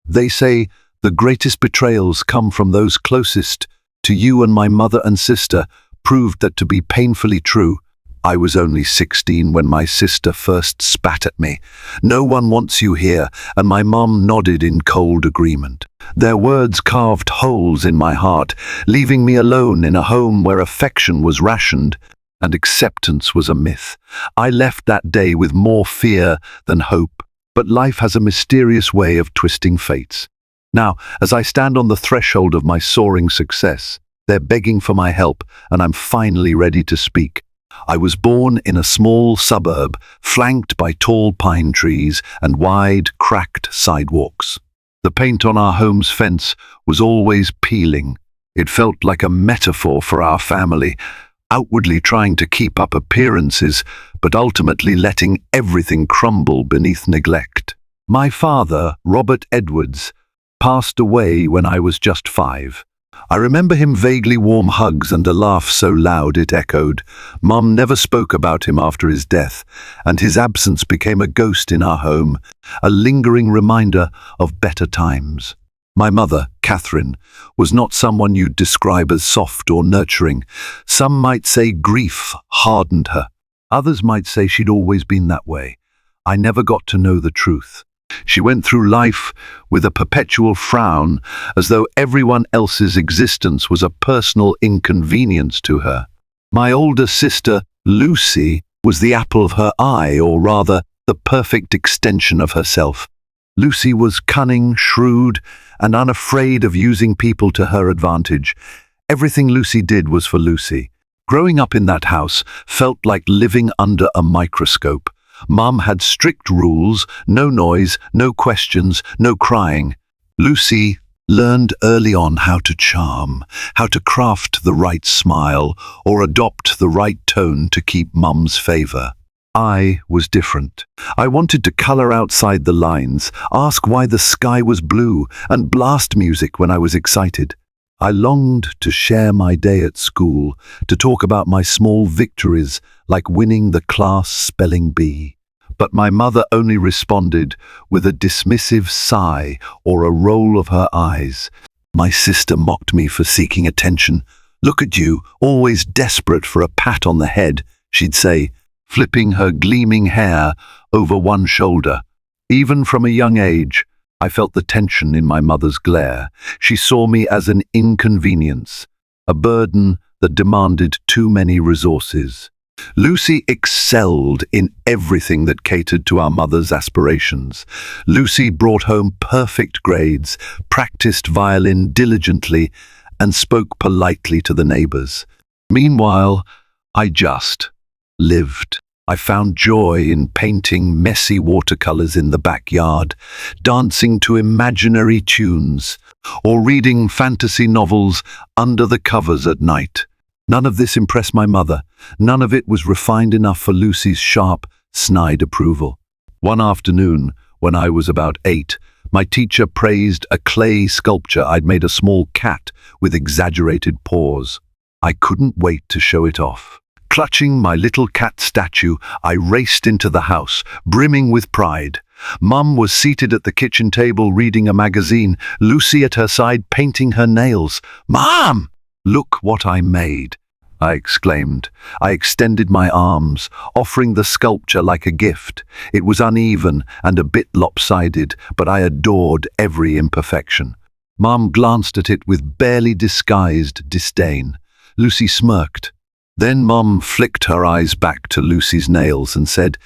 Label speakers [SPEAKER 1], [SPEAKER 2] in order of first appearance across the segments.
[SPEAKER 1] They say the greatest betrayals come from those closest to you, and my mother and sister proved that to be painfully true. I was only 16 when my sister first spat at me. "No one wants you here," and my mum nodded in cold agreement. Their words carved holes in my heart, leaving me alone in a home where affection was rationed and acceptance was a myth. I left that day with more fear than hope, but life has a mysterious way of twisting fates. Now, as I stand on the threshold of my soaring success, they're begging for my help, and I'm finally ready to speak. I was born in a small suburb, flanked by tall pine trees and wide, cracked sidewalks. The paint on our home's fence was always peeling. It felt like a metaphor for our family, outwardly trying to keep up appearances, but ultimately letting everything crumble beneath neglect. My father, Robert Edwards, passed away when I was just 5. I remember him vaguely warm hugs and a laugh so loud it echoed. Mum never spoke about him after his death, and his absence became a ghost in our home, a lingering reminder of better times. My mother, Catherine, was not someone you'd describe as soft or nurturing. Some might say grief hardened her. Others might say she'd always been that way. I never got to know the truth. She went through life with a perpetual frown, as though everyone else's existence was a personal inconvenience to her. My older sister, Lucy, was the apple of her eye, or rather, the perfect extension of herself. Lucy was cunning, shrewd, and unafraid of using people to her advantage. Everything Lucy did was for Lucy. Growing up in that house felt like living under a microscope. Mum had strict rules: no noise, no questions, no crying. Lucy learned early on how to charm, how to craft the right smile, or adopt the right tone to keep Mum's favor. I was different. I wanted to color outside the lines, ask why the sky was blue, and blast music when I was excited. I longed to share my day at school, to talk about my small victories, like winning the class spelling bee. But my mother only responded with a dismissive sigh or a roll of her eyes. My sister mocked me for seeking attention. "Look at you, always desperate for a pat on the head," she'd say, flipping her gleaming hair over one shoulder. Even from a young age, I felt the tension in my mother's glare. She saw me as an inconvenience, a burden that demanded too many resources. Lucy excelled in everything that catered to our mother's aspirations. Lucy brought home perfect grades, practiced violin diligently, and spoke politely to the neighbors. Meanwhile, I just lived. I found joy in painting messy watercolors in the backyard, dancing to imaginary tunes, or reading fantasy novels under the covers at night. None of this impressed my mother. None of it was refined enough for Lucy's sharp, snide approval. One afternoon, when I was about 8, my teacher praised a clay sculpture I'd made, a small cat with exaggerated paws. I couldn't wait to show it off. Clutching my little cat statue, I raced into the house, brimming with pride. Mum was seated at the kitchen table reading a magazine, Lucy at her side painting her nails. "Mom! Look what I made!" I exclaimed. I extended my arms, offering the sculpture like a gift. It was uneven and a bit lopsided, but I adored every imperfection. Mum glanced at it with barely disguised disdain. Lucy smirked. Then Mum flicked her eyes back to Lucy's nails and said,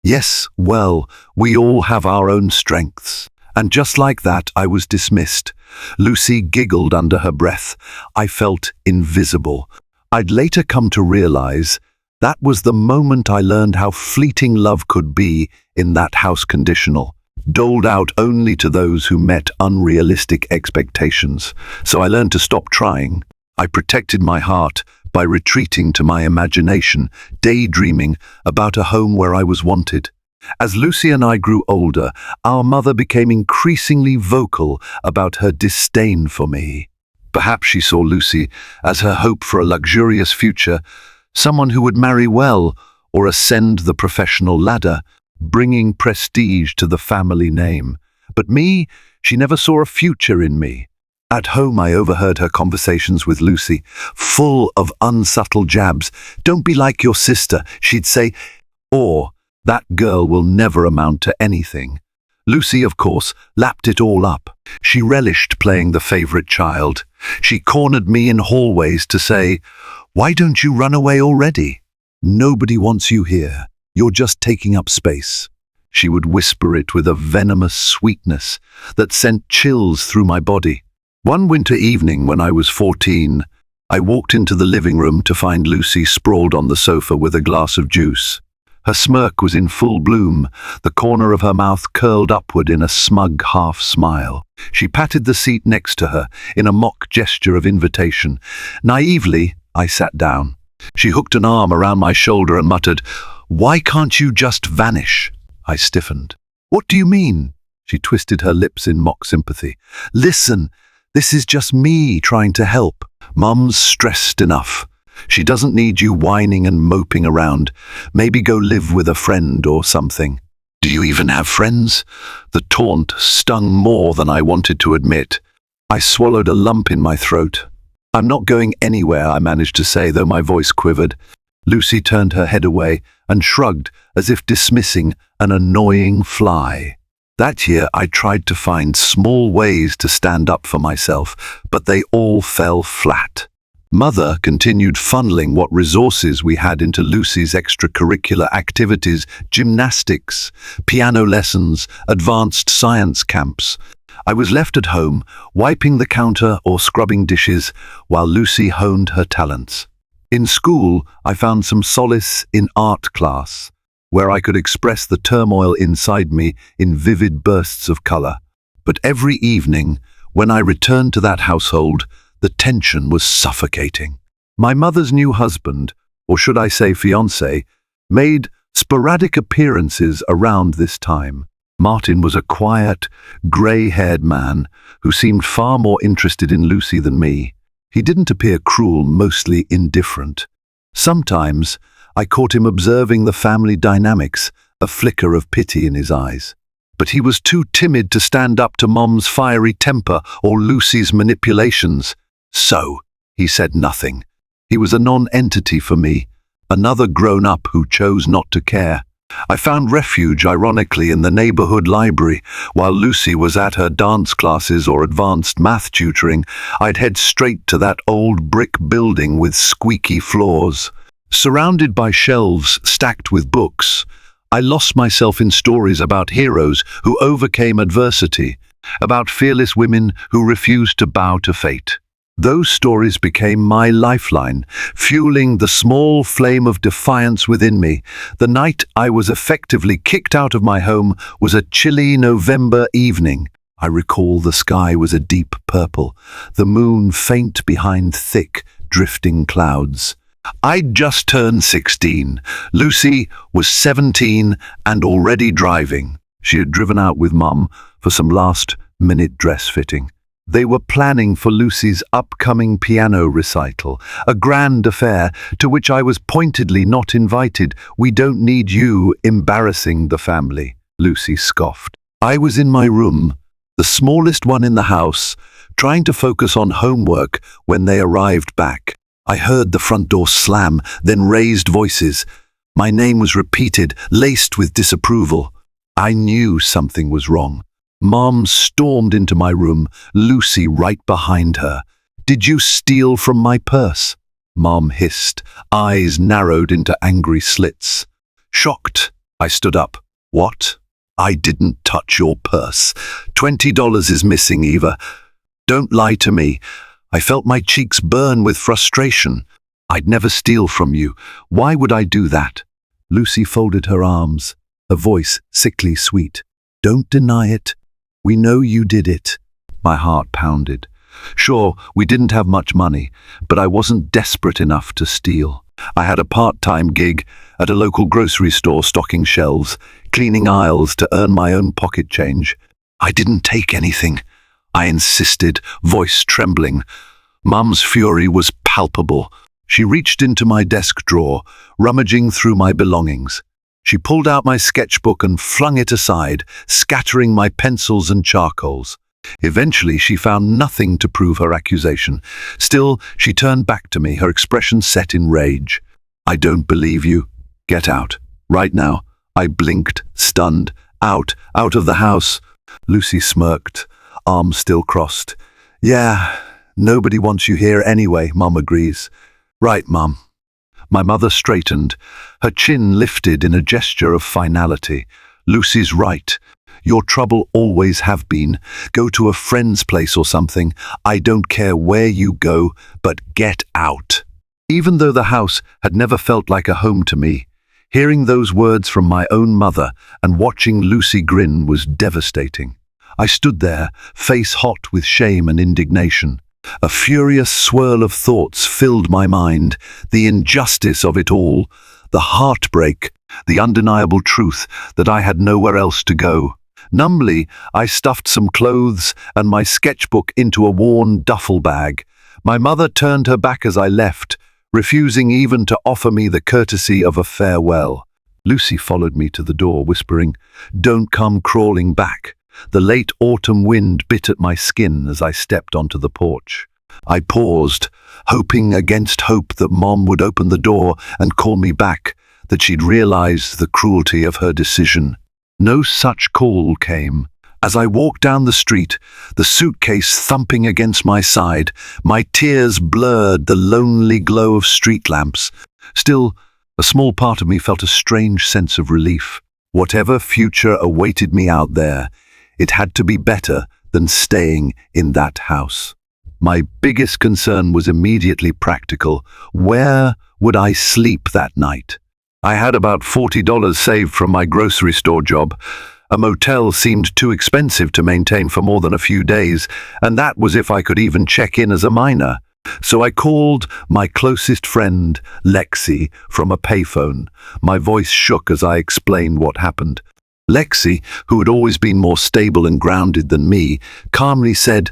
[SPEAKER 1] "Yes, well, we all have our own strengths." And just like that, I was dismissed. Lucy giggled under her breath. I felt invisible. I'd later come to realize that was the moment I learned how fleeting love could be in that house conditional, doled out only to those who met unrealistic expectations. So I learned to stop trying. I protected my heart by retreating to my imagination, daydreaming about a home where I was wanted. As Lucy and I grew older, our mother became increasingly vocal about her disdain for me. Perhaps she saw Lucy as her hope for a luxurious future, someone who would marry well or ascend the professional ladder, bringing prestige to the family name. But me, She never saw a future in me. At home, I overheard her conversations with Lucy, full of unsubtle jabs. "Don't be like your sister," she'd say, or "that girl will never amount to anything." Lucy, of course, lapped it all up. She relished playing the favorite child. She cornered me in hallways to say, "Why don't you run away already? Nobody wants you here. You're just taking up space." She would whisper it with a venomous sweetness that sent chills through my body. One winter evening when I was 14, I walked into the living room to find Lucy sprawled on the sofa with a glass of juice. Her smirk was in full bloom, the corner of her mouth curled upward in a smug half-smile. She patted the seat next to her in a mock gesture of invitation. Naively, I sat down. She hooked an arm around my shoulder and muttered, "Why can't you just vanish?" I stiffened. "What do you mean?" She twisted her lips in mock sympathy. "Listen, this is just me trying to help. Mum's stressed enough. She doesn't need you whining and moping around. Maybe go live with a friend or something." "Do you even have friends?" The taunt stung more than I wanted to admit. I swallowed a lump in my throat. "I'm not going anywhere," I managed to say, though my voice quivered. Lucy turned her head away and shrugged as if dismissing an annoying fly. That year I tried to find small ways to stand up for myself, but they all fell flat. Mother continued funneling what resources we had into Lucy's extracurricular activities: gymnastics, piano lessons, advanced science camps. I was left at home, wiping the counter or scrubbing dishes, while Lucy honed her talents. In school, I found some solace in art class, where I could express the turmoil inside me in vivid bursts of color. But every evening, when I returned to that household, the tension was suffocating. My mother's new husband, or should I say fiancé, made sporadic appearances around this time. Martin was a quiet, grey-haired man who seemed far more interested in Lucy than me. He didn't appear cruel, mostly indifferent. Sometimes I caught him observing the family dynamics, a flicker of pity in his eyes. But he was too timid to stand up to Mom's fiery temper or Lucy's manipulations. So, he said nothing. He was a non-entity for me, another grown-up who chose not to care. I found refuge, ironically, in the neighborhood library. While Lucy was at her dance classes or advanced math tutoring, I'd head straight to that old brick building with squeaky floors. Surrounded by shelves stacked with books, I lost myself in stories about heroes who overcame adversity, about fearless women who refused to bow to fate. Those stories became my lifeline, fueling the small flame of defiance within me. The night I was effectively kicked out of my home was a chilly November evening. I recall the sky was a deep purple, the moon faint behind thick, drifting clouds. I'd just turned 16. Lucy was 17 and already driving. She had driven out with Mum for some last-minute dress fitting. They were planning for Lucy's upcoming piano recital, a grand affair to which I was pointedly not invited. "We don't need you embarrassing the family," Lucy scoffed. I was in my room, the smallest one in the house, trying to focus on homework when they arrived back. I heard the front door slam, then raised voices. My name was repeated, laced with disapproval. I knew something was wrong. Mom stormed into my room, Lucy right behind her. "Did you steal from my purse?" Mom hissed, eyes narrowed into angry slits. Shocked, I stood up. "What? I didn't touch your purse. $20 is missing, Eva. Don't lie to me." I felt my cheeks burn with frustration. "I'd never steal from you. Why would I do that?" Lucy folded her arms, her voice sickly sweet. "Don't deny it. We know you did it." My heart pounded. Sure, we didn't have much money, but I wasn't desperate enough to steal. I had a part-time gig at a local grocery store stocking shelves, cleaning aisles to earn my own pocket change. "I didn't take anything," I insisted, voice trembling. Mum's fury was palpable. She reached into my desk drawer, rummaging through my belongings. She pulled out my sketchbook and flung it aside, scattering my pencils and charcoals. Eventually, she found nothing to prove her accusation. Still, she turned back to me, her expression set in rage. "I don't believe you. Get out. Right now." I blinked, stunned. Out of the house." Lucy smirked, arms still crossed. "Yeah, nobody wants you here anyway," Mum agrees. "Right, Mum." My mother straightened, her chin lifted in a gesture of finality. "Lucy's right. Your trouble always have been. Go to a friend's place or something. I don't care where you go, but get out." Even though the house had never felt like a home to me, hearing those words from my own mother and watching Lucy grin was devastating. I stood there, face hot with shame and indignation. A furious swirl of thoughts filled my mind, the injustice of it all, the heartbreak, the undeniable truth that I had nowhere else to go. Numbly, I stuffed some clothes and my sketchbook into a worn duffel bag. My mother turned her back as I left, refusing even to offer me the courtesy of a farewell. Lucy followed me to the door, whispering, "Don't come crawling back." The late autumn wind bit at my skin as I stepped onto the porch. I paused, hoping against hope that Mom would open the door and call me back, that she'd realize the cruelty of her decision. No such call came. As I walked down the street, the suitcase thumping against my side, my tears blurred the lonely glow of street lamps. Still, a small part of me felt a strange sense of relief. Whatever future awaited me out there, it had to be better than staying in that house. My biggest concern was immediately practical. Where would I sleep that night? I had about $40 saved from my grocery store job. A motel seemed too expensive to maintain for more than a few days, and that was if I could even check in as a minor. So I called my closest friend, Lexi, from a payphone. My voice shook as I explained what happened. Lexi, who had always been more stable and grounded than me, calmly said,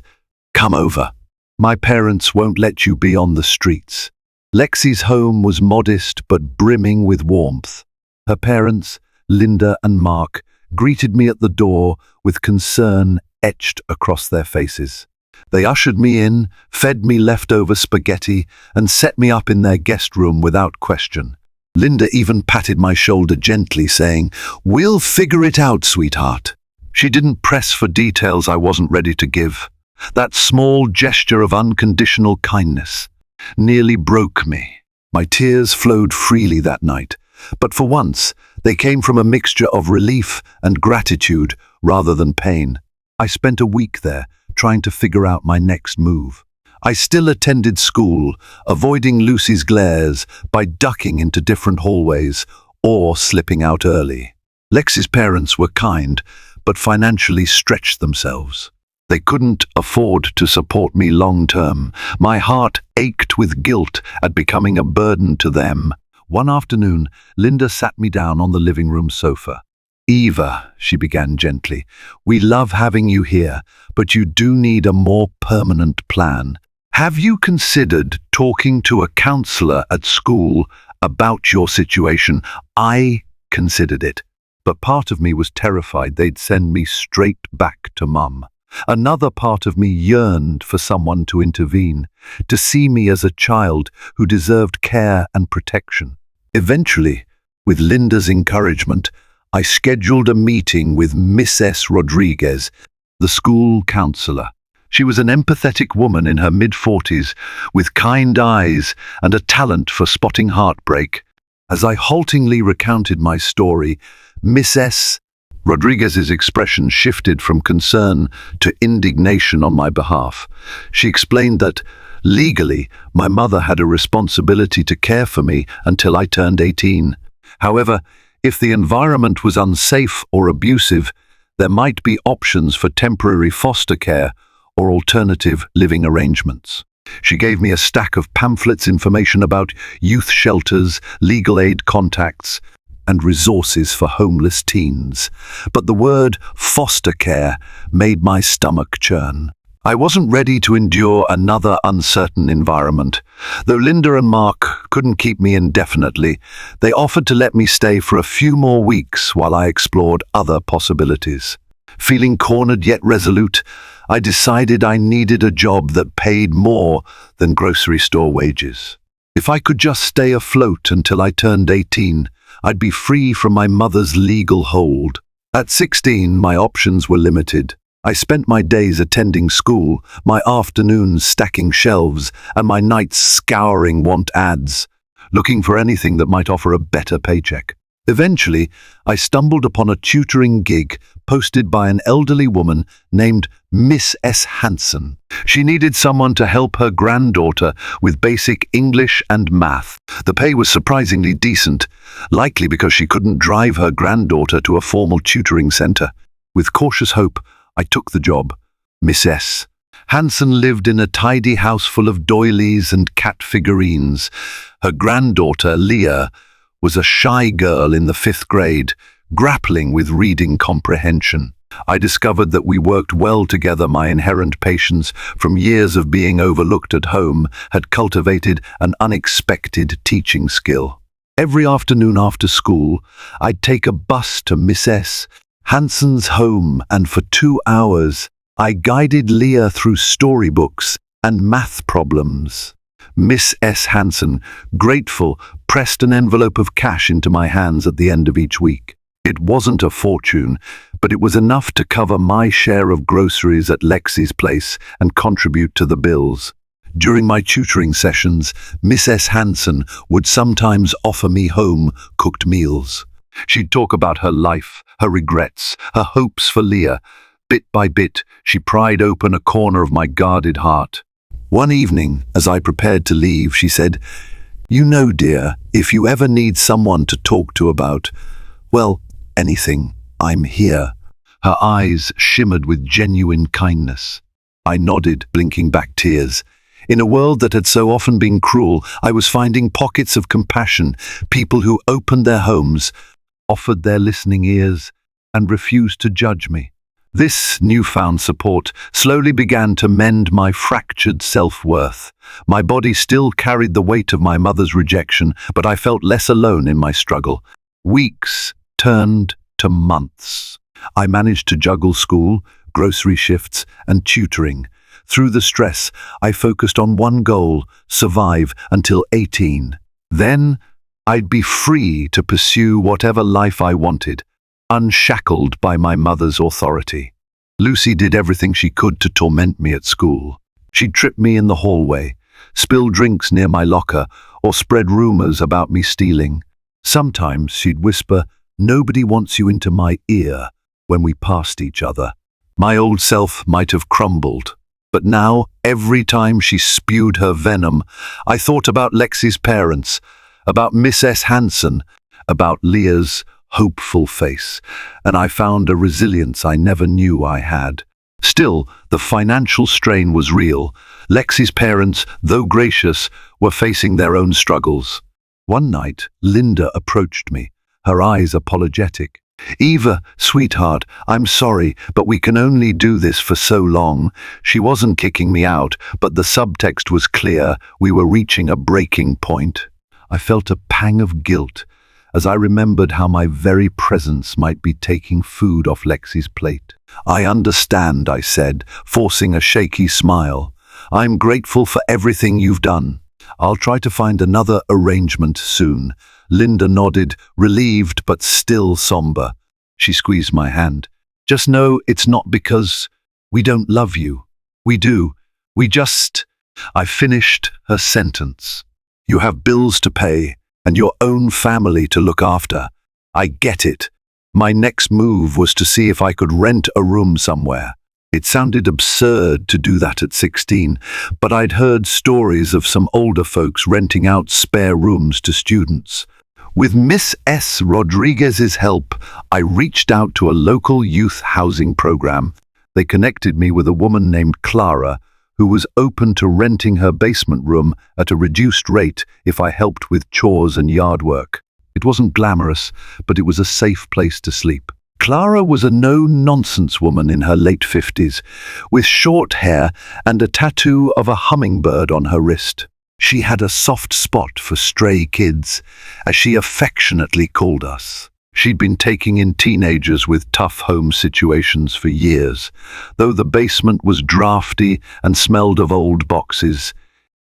[SPEAKER 1] "Come over. My parents won't let you be on the streets." Lexi's home was modest but brimming with warmth. Her parents, Linda and Mark, greeted me at the door with concern etched across their faces. They ushered me in, fed me leftover spaghetti, and set me up in their guest room without question. Linda even patted my shoulder gently, saying, "We'll figure it out, sweetheart." She didn't press for details I wasn't ready to give. That small gesture of unconditional kindness nearly broke me. My tears flowed freely that night, but for once, they came from a mixture of relief and gratitude rather than pain. I spent a week there, trying to figure out my next move. I still attended school, avoiding Lucy's glares by ducking into different hallways or slipping out early. Lexi's parents were kind, but financially stretched themselves. They couldn't afford to support me long-term. My heart ached with guilt at becoming a burden to them. One afternoon, Linda sat me down on the living room sofa. "Eva," she began gently, "we love having you here, but you do need a more permanent plan. Have you considered talking to a counselor at school about your situation?" I considered it, but part of me was terrified they'd send me straight back to Mum. Another part of me yearned for someone to intervene, to see me as a child who deserved care and protection. Eventually, with Linda's encouragement, I scheduled a meeting with Miss S. Rodriguez, the school counselor. She was an empathetic woman in her mid-40s, with kind eyes and a talent for spotting heartbreak. As I haltingly recounted my story, Miss S. Rodriguez's expression shifted from concern to indignation on my behalf. She explained that, legally, my mother had a responsibility to care for me until I turned 18. However, if the environment was unsafe or abusive, there might be options for temporary foster care or alternative living arrangements. She gave me a stack of pamphlets, information about youth shelters, legal aid contacts, and resources for homeless teens. But the word foster care made my stomach churn. I wasn't ready to endure another uncertain environment. Though Linda and Mark couldn't keep me indefinitely, they offered to let me stay for a few more weeks while I explored other possibilities. Feeling cornered yet resolute, I decided I needed a job that paid more than grocery store wages. If I could just stay afloat until I turned 18, I'd be free from my mother's legal hold. At 16, my options were limited. I spent my days attending school, my afternoons stacking shelves, and my nights scouring want ads, looking for anything that might offer a better paycheck. Eventually, I stumbled upon a tutoring gig posted by an elderly woman named Miss S. Hanson. She needed someone to help her granddaughter with basic English and math. The pay was surprisingly decent, likely because she couldn't drive her granddaughter to a formal tutoring center. With cautious hope, I took the job. Miss S. Hanson lived in a tidy house full of doilies and cat figurines. Her granddaughter, Leah, was a shy girl in the 5th grade, grappling with reading comprehension. I discovered that we worked well together. My inherent patience from years of being overlooked at home had cultivated an unexpected teaching skill. Every afternoon after school, I'd take a bus to Miss S. Hanson's home, and for 2 hours, I guided Leah through storybooks and math problems. Miss S. Hanson, grateful, pressed an envelope of cash into my hands at the end of each week. It wasn't a fortune, but it was enough to cover my share of groceries at Lexi's place and contribute to the bills. During my tutoring sessions, Miss S. Hanson would sometimes offer me home-cooked meals. She'd talk about her life, her regrets, her hopes for Leah. Bit by bit, she pried open a corner of my guarded heart. One evening, as I prepared to leave, she said, "You know, dear, if you ever need someone to talk to about, well, anything, I'm here." Her eyes shimmered with genuine kindness. I nodded, blinking back tears. In a world that had so often been cruel, I was finding pockets of compassion, people who opened their homes, offered their listening ears, and refused to judge me. This newfound support slowly began to mend my fractured self-worth. My body still carried the weight of my mother's rejection, but I felt less alone in my struggle. Weeks turned to months. I managed to juggle school, grocery shifts, and tutoring. Through the stress, I focused on one goal: survive until 18. Then, I'd be free to pursue whatever life I wanted, unshackled by my mother's authority. Lucy did everything she could to torment me at school. She'd trip me in the hallway, spill drinks near my locker, or spread rumors about me stealing. Sometimes she'd whisper, "Nobody wants you into my ear," when we passed each other. My old self might have crumbled, but now, every time she spewed her venom, I thought about Lexi's parents, about Miss S. Hanson, about Leah's hopeful face, and I found a resilience I never knew I had. Still, the financial strain was real. Lexi's parents, though gracious, were facing their own struggles. One night, Linda approached me, her eyes apologetic. "Eva, sweetheart, I'm sorry, but we can only do this for so long." She wasn't kicking me out, but the subtext was clear. We were reaching a breaking point. I felt a pang of guilt as I remembered how my very presence might be taking food off Lexi's plate. "I understand," I said, forcing a shaky smile. "I'm grateful for everything you've done. I'll try to find another arrangement soon." Linda nodded, relieved but still somber. She squeezed my hand. "Just know it's not because we don't love you. We do. We just—" I finished her sentence. "You have bills to pay and your own family to look after. I get it." My next move was to see if I could rent a room somewhere. It sounded absurd to do that at 16, but I'd heard stories of some older folks renting out spare rooms to students. With Miss S. Rodriguez's help, I reached out to a local youth housing program. They connected me with a woman named Clara, who was open to renting her basement room at a reduced rate if I helped with chores and yard work. It wasn't glamorous, but it was a safe place to sleep. Clara was a no-nonsense woman in her late 50s, with short hair and a tattoo of a hummingbird on her wrist. She had a soft spot for stray kids, as she affectionately called us. She'd been taking in teenagers with tough home situations for years. Though the basement was drafty and smelled of old boxes,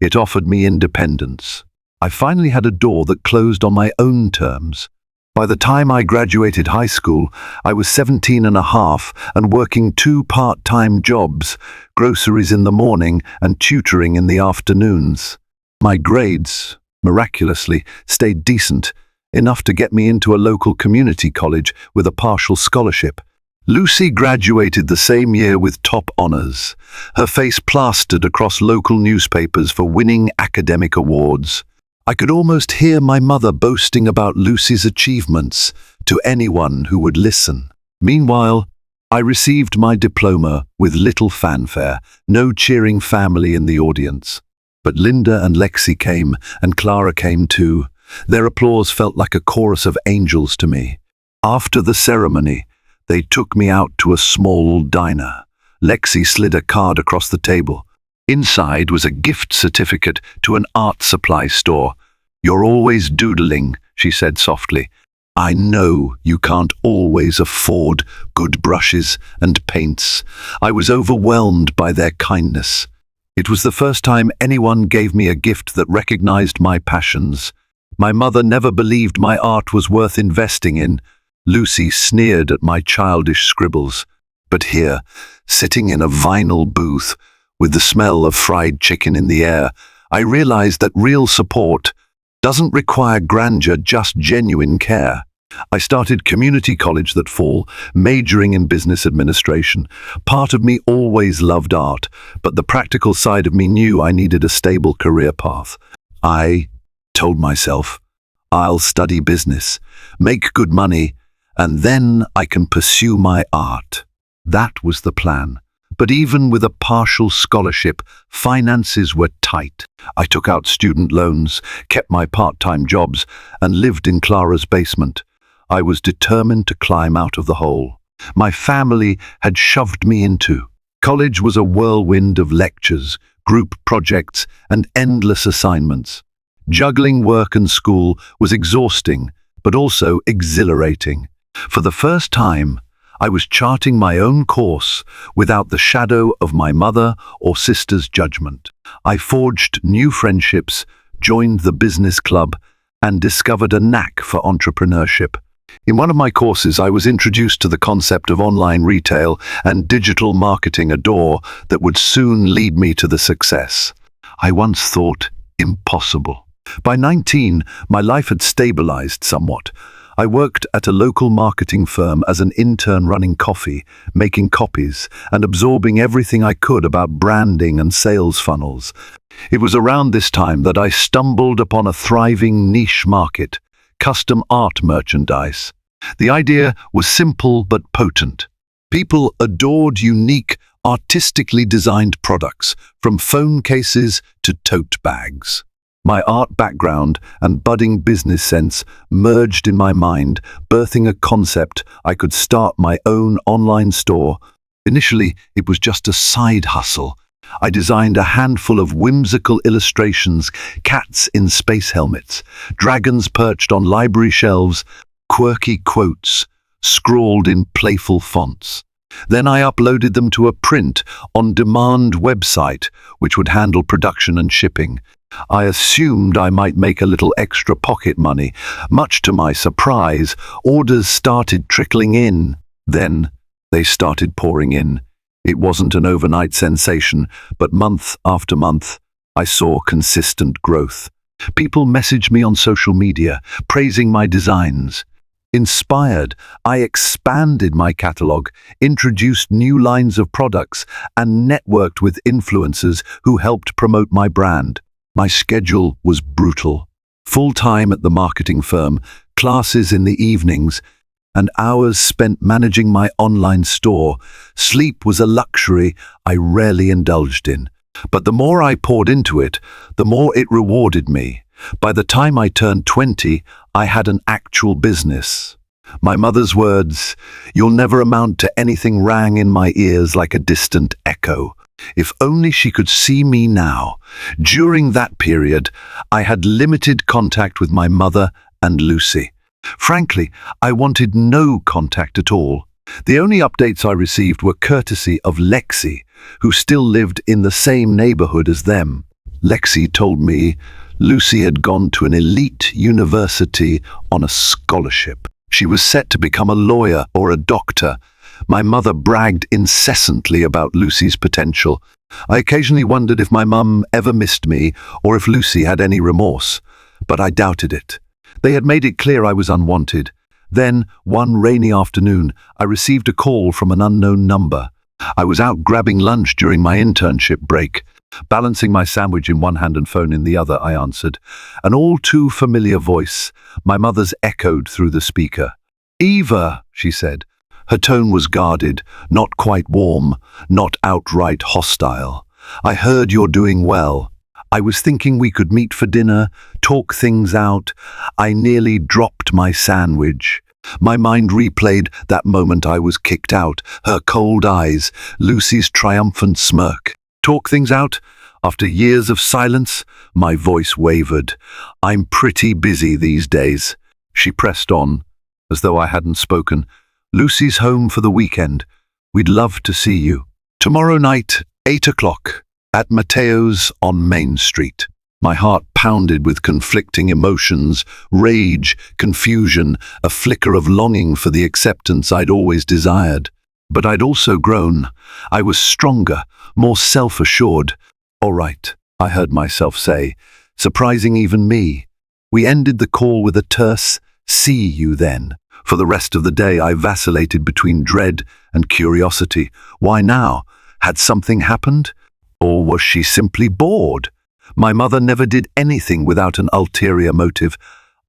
[SPEAKER 1] it offered me independence. I finally had a door that closed on my own terms. By the time I graduated high school, I was 17 and a half and working 2 part-time jobs, groceries in the morning and tutoring in the afternoons. My grades, miraculously, stayed decent, enough to get me into a local community college with a partial scholarship. Lucy graduated the same year with top honors, her face plastered across local newspapers for winning academic awards. I could almost hear my mother boasting about Lucy's achievements to anyone who would listen. Meanwhile, I received my diploma with little fanfare, no cheering family in the audience. But Linda and Lexi came, and Clara came too. Their applause felt like a chorus of angels to me. After the ceremony, they took me out to a small diner. Lexi slid a card across the table. Inside was a gift certificate to an art supply store. "You're always doodling," she said softly. "I know you can't always afford good brushes and paints." I was overwhelmed by their kindness. It was the first time anyone gave me a gift that recognized my passions. My mother never believed my art was worth investing in. Lucy sneered at my childish scribbles. But here, sitting in a vinyl booth, with the smell of fried chicken in the air, I realized that real support doesn't require grandeur, just genuine care. I started community college that fall, majoring in business administration. Part of me always loved art, but the practical side of me knew I needed a stable career path. I told myself, I'll study business, make good money, and then I can pursue my art. That was the plan. But even with a partial scholarship, finances were tight. I took out student loans, kept my part-time jobs, and lived in Clara's basement. I was determined to climb out of the hole my family had shoved me into. College was a whirlwind of lectures, group projects, and endless assignments. Juggling work and school was exhausting, but also exhilarating. For the first time, I was charting my own course without the shadow of my mother or sister's judgment. I forged new friendships, joined the business club, and discovered a knack for entrepreneurship. In one of my courses, I was introduced to the concept of online retail and digital marketing, a door that would soon lead me to the success I once thought impossible. By 19, my life had stabilized somewhat. I worked at a local marketing firm as an intern, running coffee, making copies, and absorbing everything I could about branding and sales funnels. It was around this time that I stumbled upon a thriving niche market, custom art merchandise. The idea was simple but potent. People adored unique, artistically designed products, from phone cases to tote bags. My art background and budding business sense merged in my mind, birthing a concept I could start my own online store. Initially, it was just a side hustle. I designed a handful of whimsical illustrations, cats in space helmets, dragons perched on library shelves, quirky quotes scrawled in playful fonts. Then I uploaded them to a print-on-demand website, which would handle production and shipping. I assumed I might make a little extra pocket money. Much to my surprise, orders started trickling in. Then they started pouring in. It wasn't an overnight sensation, but month after month, I saw consistent growth. People messaged me on social media, praising my designs. Inspired, I expanded my catalog, introduced new lines of products, and networked with influencers who helped promote my brand. My schedule was brutal. Full-time at the marketing firm, classes in the evenings, and hours spent managing my online store. Sleep was a luxury I rarely indulged in. But the more I poured into it, the more it rewarded me. By the time I turned 20, I had an actual business. My mother's words, "You'll never amount to anything," rang in my ears like a distant echo. If only she could see me now. During that period, I had limited contact with my mother and Lucy. Frankly, I wanted no contact at all. The only updates I received were courtesy of Lexi, who still lived in the same neighborhood as them. Lexi told me Lucy had gone to an elite university on a scholarship. She was set to become a lawyer or a doctor. My mother bragged incessantly about Lucy's potential. I occasionally wondered if my mum ever missed me or if Lucy had any remorse, but I doubted it. They had made it clear I was unwanted. Then, one rainy afternoon, I received a call from an unknown number. I was out grabbing lunch during my internship break. Balancing my sandwich in one hand and phone in the other, I answered. An all too familiar voice, my mother's, echoed through the speaker. "Eva," she said. Her tone was guarded, not quite warm, not outright hostile. "I heard you're doing well. I was thinking we could meet for dinner, talk things out." I nearly dropped my sandwich. My mind replayed that moment I was kicked out, her cold eyes, Lucy's triumphant smirk. "Talk things out?" After years of silence, my voice wavered. "I'm pretty busy these days." She pressed on, as though I hadn't spoken. "Lucy's home for the weekend. We'd love to see you. Tomorrow night, 8 o'clock, at Mateo's on Main Street." My heart pounded with conflicting emotions, rage, confusion, a flicker of longing for the acceptance I'd always desired. But I'd also grown. I was stronger, more self-assured. "All right," I heard myself say, surprising even me. We ended the call with a terse, "See you then." For the rest of the day I vacillated between dread and curiosity. Why now? Had something happened? Or was she simply bored? My mother never did anything without an ulterior motive.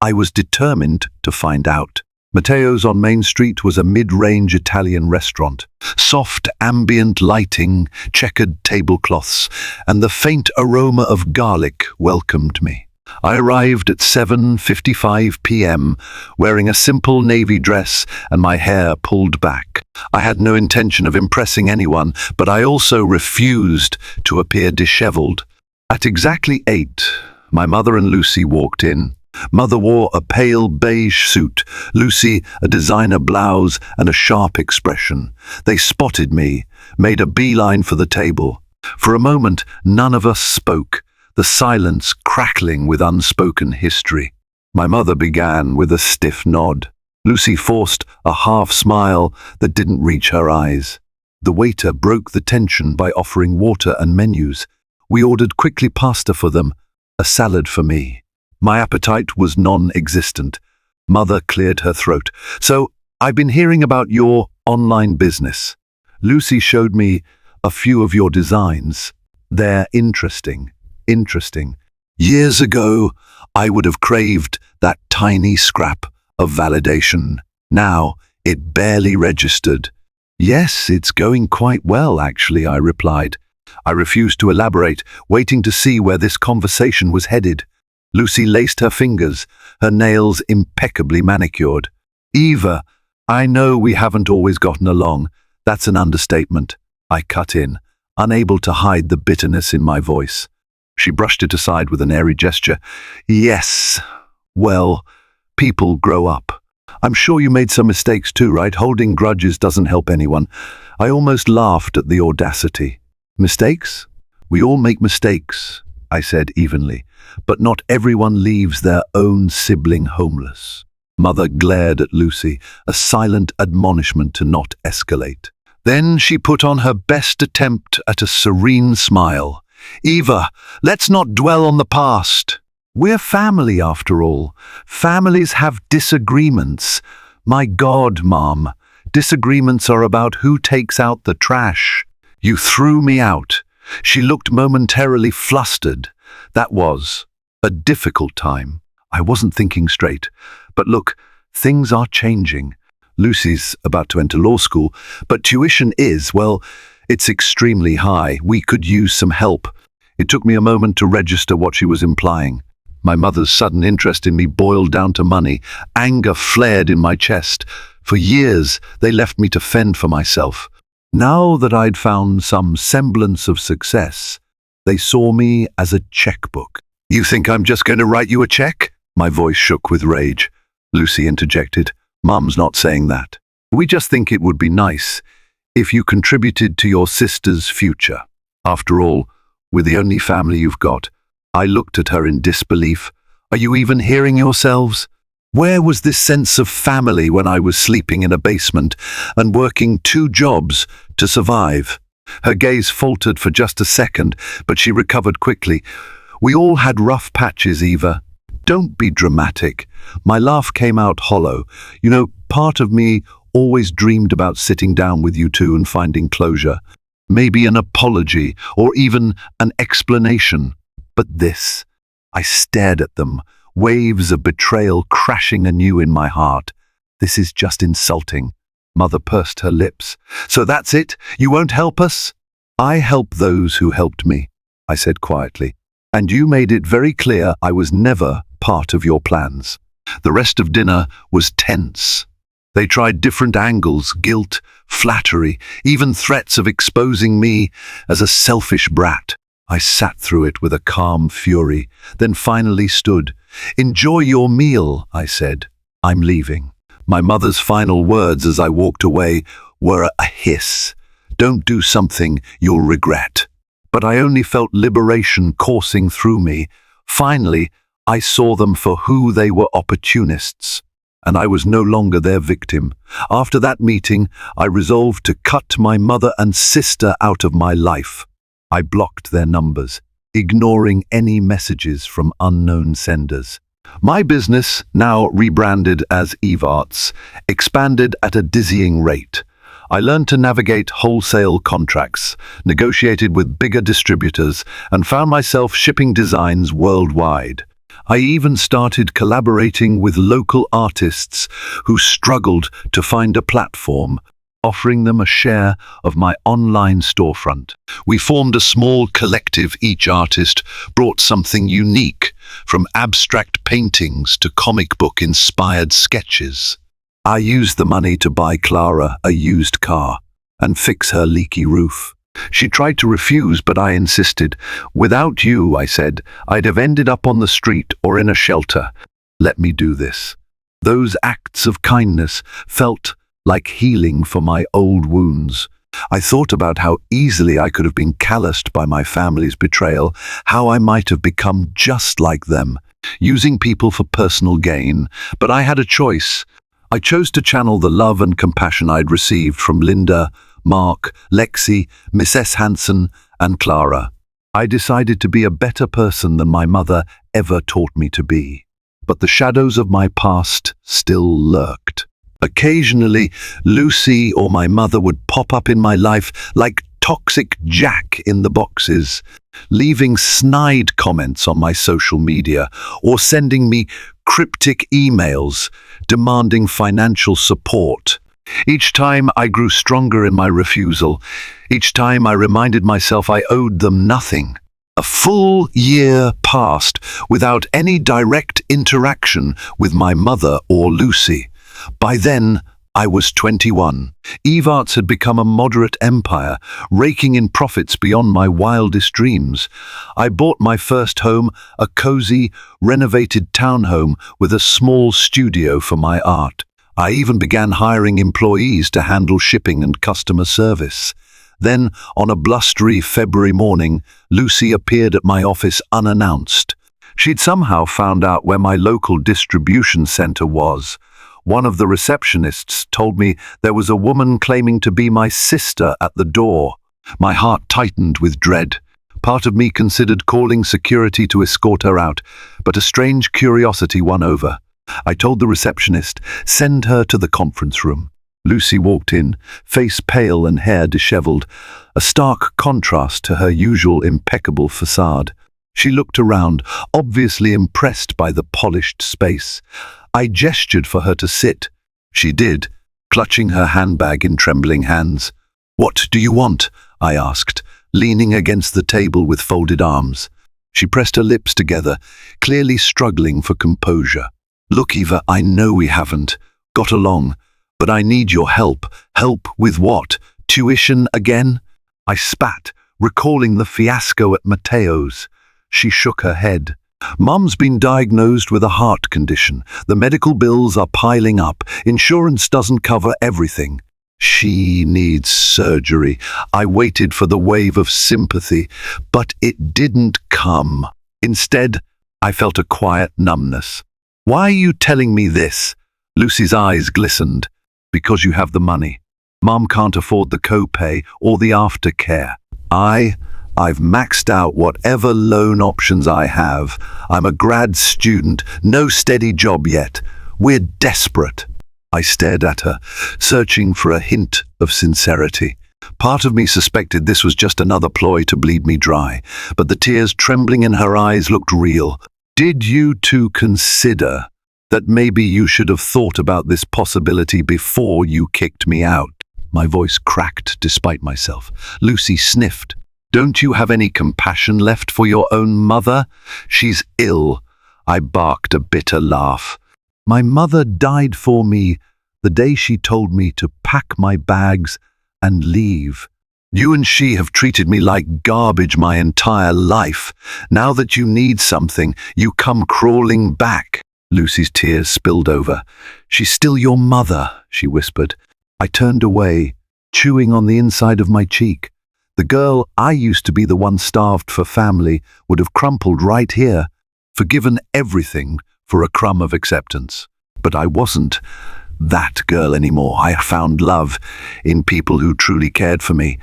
[SPEAKER 1] I was determined to find out. Mateo's on Main Street was a mid-range Italian restaurant. Soft ambient lighting, checkered tablecloths, and the faint aroma of garlic welcomed me. I arrived at 7:55 p.m., wearing a simple navy dress and my hair pulled back. I had no intention of impressing anyone, but I also refused to appear disheveled. At exactly 8, my mother and Lucy walked in. Mother wore a pale beige suit, Lucy a designer blouse and a sharp expression. They spotted me, made a beeline for the table. For a moment, none of us spoke, the silence crackling with unspoken history. My mother began with a stiff nod. Lucy forced a half smile that didn't reach her eyes. The waiter broke the tension by offering water and menus. We ordered quickly pasta for them, a salad for me. My appetite was non-existent. Mother cleared her throat. "So, I've been hearing about your online business. Lucy showed me a few of your designs. They're interesting. Years ago, I would have craved that tiny scrap of validation. Now, it barely registered." "Yes, it's going quite well, actually," I replied. I refused to elaborate, waiting to see where this conversation was headed. Lucy laced her fingers, her nails impeccably manicured. "Eva, I know we haven't always gotten along. That's an understatement." I cut in, unable to hide the bitterness in my voice. She brushed it aside with an airy gesture. "Yes, well, people grow up. I'm sure you made some mistakes too, right? Holding grudges doesn't help anyone." I almost laughed at the audacity. "Mistakes? We all make mistakes," I said evenly, "but not everyone leaves their own sibling homeless." Mother glared at Lucy, a silent admonishment to not escalate. Then she put on her best attempt at a serene smile. "Eva, let's not dwell on the past. We're family after all. Families have disagreements. My God, Mom, disagreements are about who takes out the trash. You threw me out." She looked momentarily flustered. That was a difficult time. I wasn't thinking straight. But look, things are changing. Lucy's about to enter law school, but tuition is, well, it's extremely high. We could use some help. It took me a moment to register what she was implying. My mother's sudden interest in me boiled down to money. Anger flared in my chest. For years, they left me to fend for myself. Now that I'd found some semblance of success, they saw me as a checkbook. "You think I'm just going to write you a check?" My voice shook with rage. Lucy interjected. Mum's not saying that. We just think it would be nice if you contributed to your sister's future. After all, we're the only family you've got. I looked at her in disbelief. Are you even hearing yourselves? Where was this sense of family when I was sleeping in a basement and working 2 jobs to survive? Her gaze faltered for just a second, but she recovered quickly. We all had rough patches, Eva. Don't be dramatic. My laugh came out hollow. You know, part of me always dreamed about sitting down with you two and finding closure. Maybe an apology, or even an explanation. But this, I stared at them, waves of betrayal crashing anew in my heart. This is just insulting. Mother pursed her lips. So that's it? You won't help us? I help those who helped me, I said quietly. And you made it very clear I was never part of your plans. The rest of dinner was tense. They tried different angles, guilt, flattery, even threats of exposing me as a selfish brat. I sat through it with a calm fury, then finally stood. Enjoy your meal, I said. I'm leaving. My mother's final words as I walked away were a hiss. Don't do something you'll regret. But I only felt liberation coursing through me. Finally, I saw them for who they were, opportunists, and I was no longer their victim. After that meeting, I resolved to cut my mother and sister out of my life. I blocked their numbers, ignoring any messages from unknown senders. My business, now rebranded as EVARTS, expanded at a dizzying rate. I learned to navigate wholesale contracts, negotiated with bigger distributors, and found myself shipping designs worldwide. I even started collaborating with local artists who struggled to find a platform, offering them a share of my online storefront. We formed a small collective. Each artist brought something unique, from abstract paintings to comic book-inspired sketches. I used the money to buy Clara a used car and fix her leaky roof. She tried to refuse, but I insisted. Without you, I said, I'd have ended up on the street or in a shelter. Let me do this. Those acts of kindness felt like healing for my old wounds. I thought about how easily I could have been calloused by my family's betrayal, how I might have become just like them, using people for personal gain. But I had a choice. I chose to channel the love and compassion I'd received from Linda, Mark, Lexi, Miss S. Hansen, and Clara. I decided to be a better person than my mother ever taught me to be. But the shadows of my past still lurked. Occasionally, Lucy or my mother would pop up in my life like toxic Jack in the boxes, leaving snide comments on my social media or sending me cryptic emails demanding financial support. Each time I grew stronger in my refusal. Each time I reminded myself I owed them nothing. A full year passed without any direct interaction with my mother or Lucy. By then, I was 21. EVARTS had become a moderate empire, raking in profits beyond my wildest dreams. I bought my first home, a cozy, renovated townhome with a small studio for my art. I even began hiring employees to handle shipping and customer service. Then, on a blustery February morning, Lucy appeared at my office unannounced. She'd somehow found out where my local distribution center was. One of the receptionists told me there was a woman claiming to be my sister at the door. My heart tightened with dread. Part of me considered calling security to escort her out, but a strange curiosity won over. I told the receptionist, send her to the conference room. Lucy walked in, face pale and hair disheveled, a stark contrast to her usual impeccable facade. She looked around, obviously impressed by the polished space. I gestured for her to sit. She did, clutching her handbag in trembling hands. What do you want? I asked, leaning against the table with folded arms. She pressed her lips together, clearly struggling for composure. Look, Eva, I know we haven't got along, but I need your help. Help with what? Tuition again? I spat, recalling the fiasco at Mateo's. She shook her head. Mum's been diagnosed with a heart condition. The medical bills are piling up. Insurance doesn't cover everything. She needs surgery. I waited for the wave of sympathy, but it didn't come. Instead, I felt a quiet numbness. Why are you telling me this? Lucy's eyes glistened. Because you have the money. Mum can't afford the copay or the aftercare. I've maxed out whatever loan options I have. I'm a grad student, no steady job yet. We're desperate. I stared at her, searching for a hint of sincerity. Part of me suspected this was just another ploy to bleed me dry, but the tears trembling in her eyes looked real. Did you two consider that maybe you should have thought about this possibility before you kicked me out? My voice cracked despite myself. Lucy sniffed. Don't you have any compassion left for your own mother? She's ill. I barked a bitter laugh. My mother died for me the day she told me to pack my bags and leave. You and she have treated me like garbage my entire life. Now that you need something, you come crawling back. Lucy's tears spilled over. She's still your mother, she whispered. I turned away, chewing on the inside of my cheek. The girl I used to be, the one starved for family, would have crumpled right here, forgiven everything for a crumb of acceptance. But I wasn't that girl anymore. I found love in people who truly cared for me,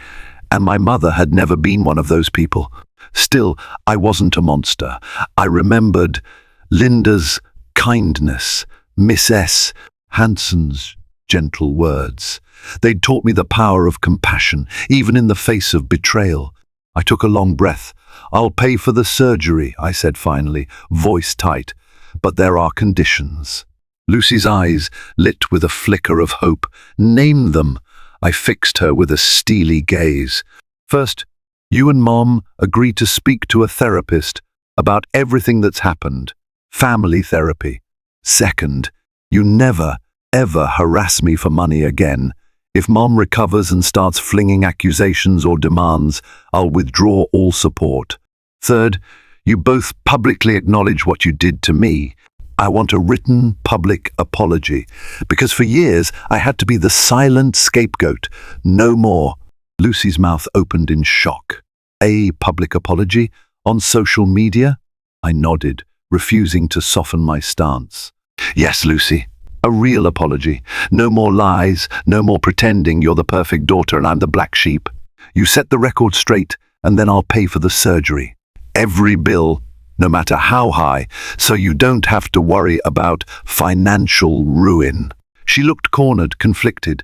[SPEAKER 1] and my mother had never been one of those people. Still, I wasn't a monster. I remembered Linda's kindness, Miss S. Hanson's gentle words. They'd taught me the power of compassion, even in the face of betrayal. I took a long breath. I'll pay for the surgery, I said finally, voice tight. But there are conditions. Lucy's eyes lit with a flicker of hope. Name them. I fixed her with a steely gaze. First, you and Mom agree to speak to a therapist about everything that's happened. Family therapy. Second, you never, ever harass me for money again. If Mom recovers and starts flinging accusations or demands, I'll withdraw all support. Third, you both publicly acknowledge what you did to me. I want a written public apology, because for years I had to be the silent scapegoat. No more. Lucy's mouth opened in shock. A public apology? On social media? I nodded, refusing to soften my stance. Yes, Lucy. A real apology. No more lies, no more pretending you're the perfect daughter and I'm the black sheep. You set the record straight, and then I'll pay for the surgery. Every bill, no matter how high, so you don't have to worry about financial ruin. She looked cornered, conflicted.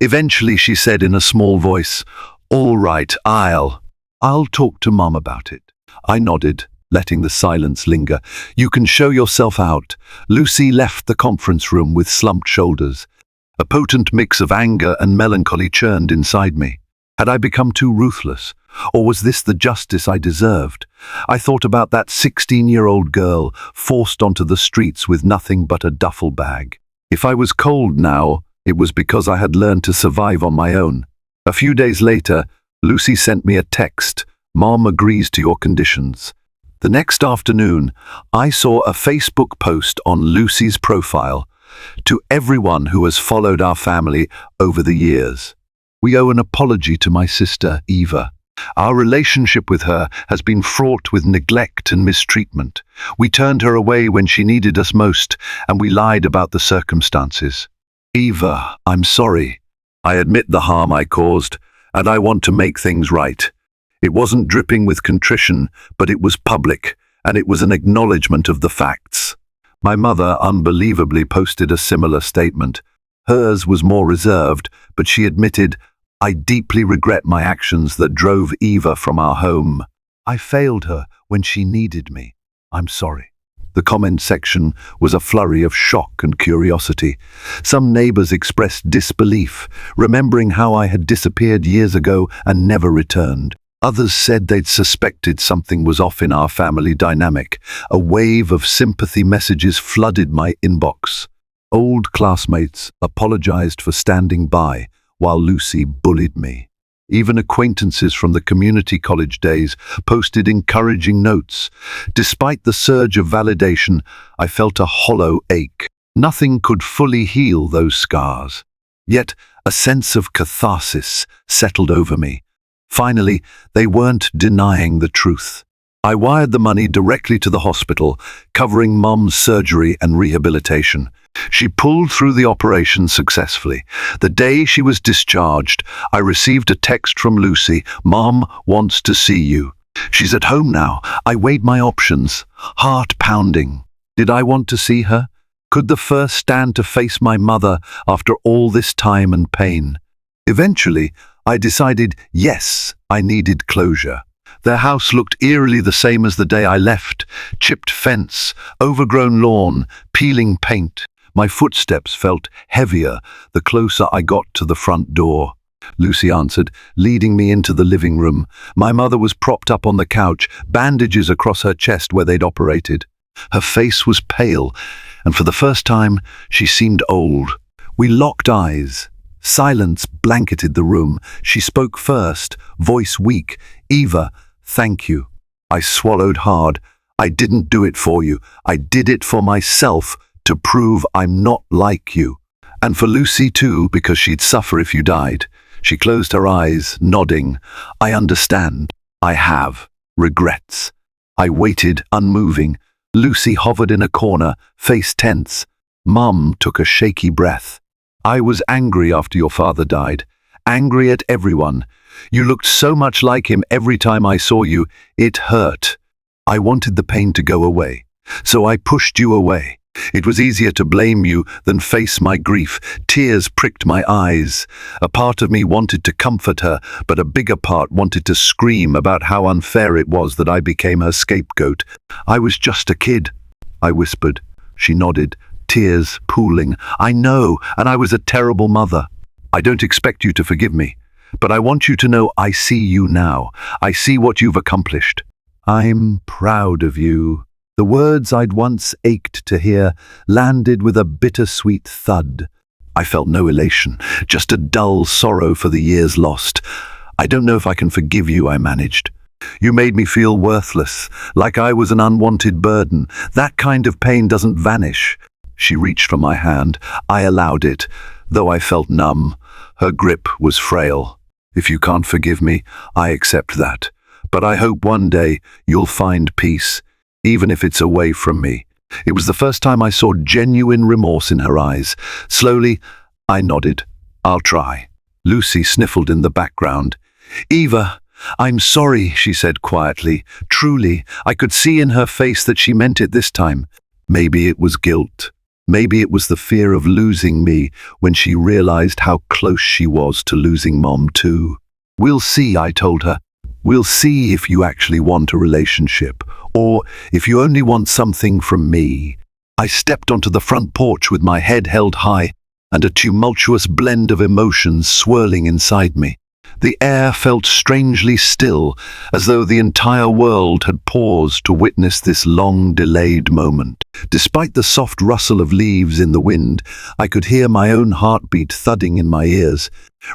[SPEAKER 1] Eventually she said in a small voice, All right, I'll talk to Mom about it. I nodded, letting the silence linger. You can show yourself out. Lucy left the conference room with slumped shoulders. A potent mix of anger and melancholy churned inside me. Had I become too ruthless? Or was this the justice I deserved? I thought about that 16-year-old girl forced onto the streets with nothing but a duffel bag. If I was cold now, it was because I had learned to survive on my own. A few days later, Lucy sent me a text. Mom agrees to your conditions. The next afternoon, I saw a Facebook post on Lucy's profile. To everyone who has followed our family over the years, we owe an apology to my sister, Eva. Our relationship with her has been fraught with neglect and mistreatment. We turned her away when she needed us most, and we lied about the circumstances. Eva, I'm sorry. I admit the harm I caused, and I want to make things right. It wasn't dripping with contrition, but it was public, and it was an acknowledgement of the facts. My mother unbelievably posted a similar statement. Hers was more reserved, but she admitted, I deeply regret my actions that drove Eva from our home. I failed her when she needed me. I'm sorry. The comment section was a flurry of shock and curiosity. Some neighbors expressed disbelief, remembering how I had disappeared years ago and never returned. Others said they'd suspected something was off in our family dynamic. A wave of sympathy messages flooded my inbox. Old classmates apologized for standing by while Lucy bullied me. Even acquaintances from the community college days posted encouraging notes. Despite the surge of validation, I felt a hollow ache. Nothing could fully heal those scars. Yet a sense of catharsis settled over me. Finally, they weren't denying the truth. I wired the money directly to the hospital, covering Mum's surgery and rehabilitation. She pulled through the operation successfully. The day she was discharged, I received a text from Lucy. "Mom wants to see you." She's at home now. I weighed my options, heart pounding. Did I want to see her? Could the first stand to face my mother after all this time and pain? Eventually, I decided yes, I needed closure. Their house looked eerily the same as the day I left. Chipped fence, overgrown lawn, peeling paint. My footsteps felt heavier the closer I got to the front door. Lucy answered, leading me into the living room. My mother was propped up on the couch, bandages across her chest where they'd operated. Her face was pale, and for the first time, she seemed old. We locked eyes. Silence blanketed the room. She spoke first, voice weak. "Eva, thank you." I swallowed hard. "I didn't do it for you. I did it for myself, to prove I'm not like you. And for Lucy too, because she'd suffer if you died." She closed her eyes, nodding. "I understand. I have regrets." I waited, unmoving. Lucy hovered in a corner, face tense. Mum took a shaky breath. "I was angry after your father died. Angry at everyone. You looked so much like him every time I saw you. It hurt. I wanted the pain to go away. So I pushed you away. It was easier to blame you than face my grief. Tears pricked my eyes. A part of me wanted to comfort her, but a bigger part wanted to scream about how unfair it was that I became her scapegoat. "I was just a kid," I whispered. She nodded, tears pooling. "I know, and I was a terrible mother. I don't expect you to forgive me, but I want you to know I see you now. I see what you've accomplished. I'm proud of you." The words I'd once ached to hear landed with a bittersweet thud. I felt no elation, just a dull sorrow for the years lost. "I don't know if I can forgive you," I managed. "You made me feel worthless, like I was an unwanted burden. That kind of pain doesn't vanish." She reached for my hand. I allowed it, though I felt numb. Her grip was frail. "If you can't forgive me, I accept that. But I hope one day you'll find peace, even if it's away from me." It was the first time I saw genuine remorse in her eyes. Slowly, I nodded. "I'll try." Lucy sniffled in the background. "Eva, I'm sorry," she said quietly. Truly, I could see in her face that she meant it this time. Maybe it was guilt. Maybe it was the fear of losing me when she realized how close she was to losing Mom too. "We'll see," I told her. "We'll see if you actually want a relationship, or if you only want something from me." I stepped onto the front porch with my head held high and a tumultuous blend of emotions swirling inside me. The air felt strangely still, as though the entire world had paused to witness this long-delayed moment. Despite the soft rustle of leaves in the wind, I could hear my own heartbeat thudding in my ears,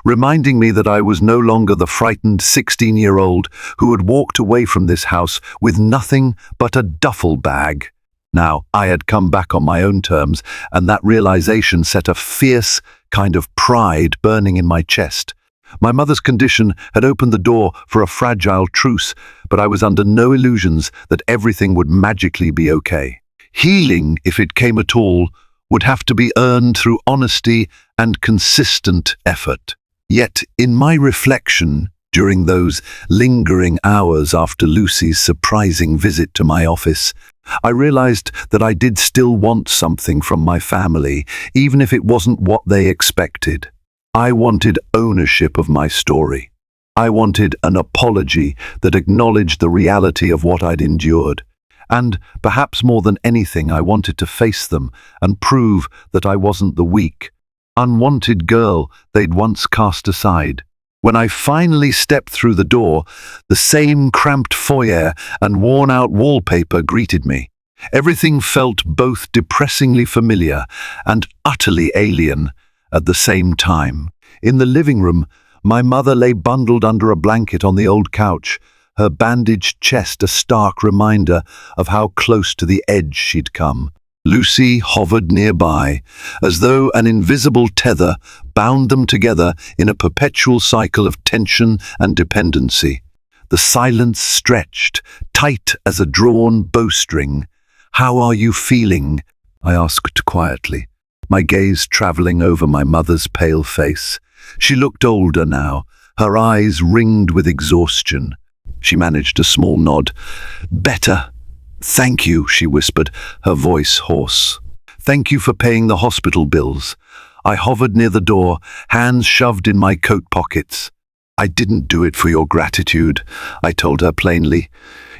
[SPEAKER 1] reminding me that I was no longer the frightened 16-year-old who had walked away from this house with nothing but a duffel bag. Now, I had come back on my own terms, and that realization set a fierce kind of pride burning in my chest. My mother's condition had opened the door for a fragile truce, but I was under no illusions that everything would magically be okay. Healing, if it came at all, would have to be earned through honesty and consistent effort. Yet, in my reflection, during those lingering hours after Lucy's surprising visit to my office, I realized that I did still want something from my family, even if it wasn't what they expected. I wanted ownership of my story. I wanted an apology that acknowledged the reality of what I'd endured. And, perhaps more than anything, I wanted to face them and prove that I wasn't the weak, unwanted girl they'd once cast aside. When I finally stepped through the door, the same cramped foyer and worn-out wallpaper greeted me. Everything felt both depressingly familiar and utterly alien at the same time. In the living room, My mother lay bundled under a blanket on the old couch, her bandaged chest a stark reminder of how close to the edge she'd come. Lucy hovered nearby, as though an invisible tether bound them together in a perpetual cycle of tension and dependency. The silence stretched, tight as a drawn bowstring. "How are you feeling?" I asked quietly, my gaze traveling over my mother's pale face. She looked older now, her eyes ringed with exhaustion. She managed a small nod. "Better. Thank you," she whispered, her voice hoarse. "Thank you for paying the hospital bills." I hovered near the door, hands shoved in my coat pockets. "I didn't do it for your gratitude," I told her plainly.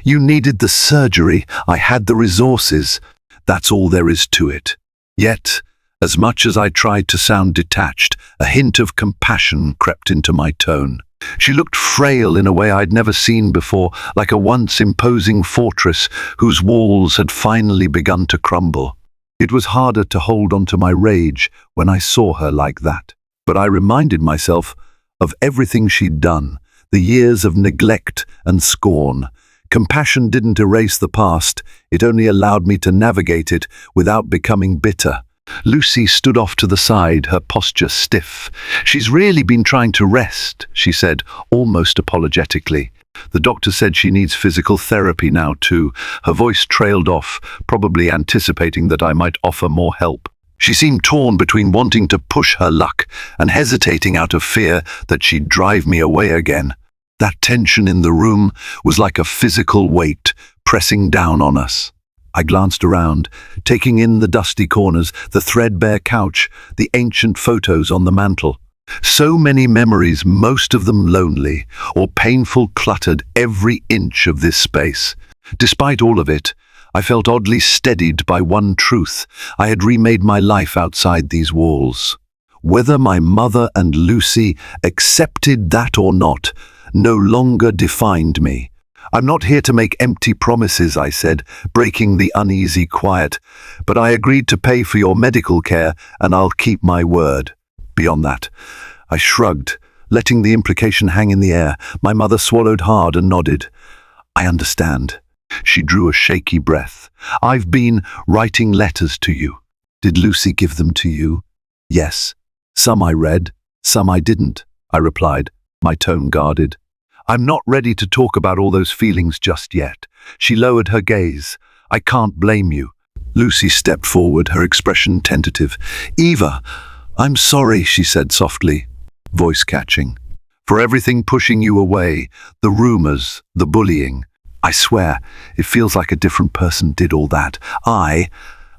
[SPEAKER 1] "You needed the surgery. I had the resources. That's all there is to it." Yet, as much as I tried to sound detached, a hint of compassion crept into my tone. She looked frail in a way I'd never seen before, like a once imposing fortress whose walls had finally begun to crumble. It was harder to hold onto my rage when I saw her like that. But I reminded myself of everything she'd done, the years of neglect and scorn. Compassion didn't erase the past, it only allowed me to navigate it without becoming bitter. Lucy stood off to the side, her posture stiff. "She's really been trying to rest," she said, almost apologetically. "The doctor said she needs physical therapy now too." Her voice trailed off, probably anticipating that I might offer more help. She seemed torn between wanting to push her luck and hesitating out of fear that she'd drive me away again. That tension in the room was like a physical weight pressing down on us. I glanced around, taking in the dusty corners, the threadbare couch, the ancient photos on the mantel. So many memories, most of them lonely or painful, cluttered every inch of this space. Despite all of it, I felt oddly steadied by one truth. I had remade my life outside these walls. Whether my mother and Lucy accepted that or not, no longer defined me. "I'm not here to make empty promises," I said, breaking the uneasy quiet, "but I agreed to pay for your medical care, and I'll keep my word." Beyond that, I shrugged, letting the implication hang in the air. My mother swallowed hard and nodded. "I understand." She drew a shaky breath. "I've been writing letters to you." "Did Lucy give them to you?" "Yes. Some I read, some I didn't," I replied, my tone guarded. "I'm not ready to talk about all those feelings just yet." She lowered her gaze. "I can't blame you." Lucy stepped forward, her expression tentative. "Eva, I'm sorry," she said softly, voice catching, "for everything pushing you away, the rumors, the bullying. I swear, it feels like a different person did all that. I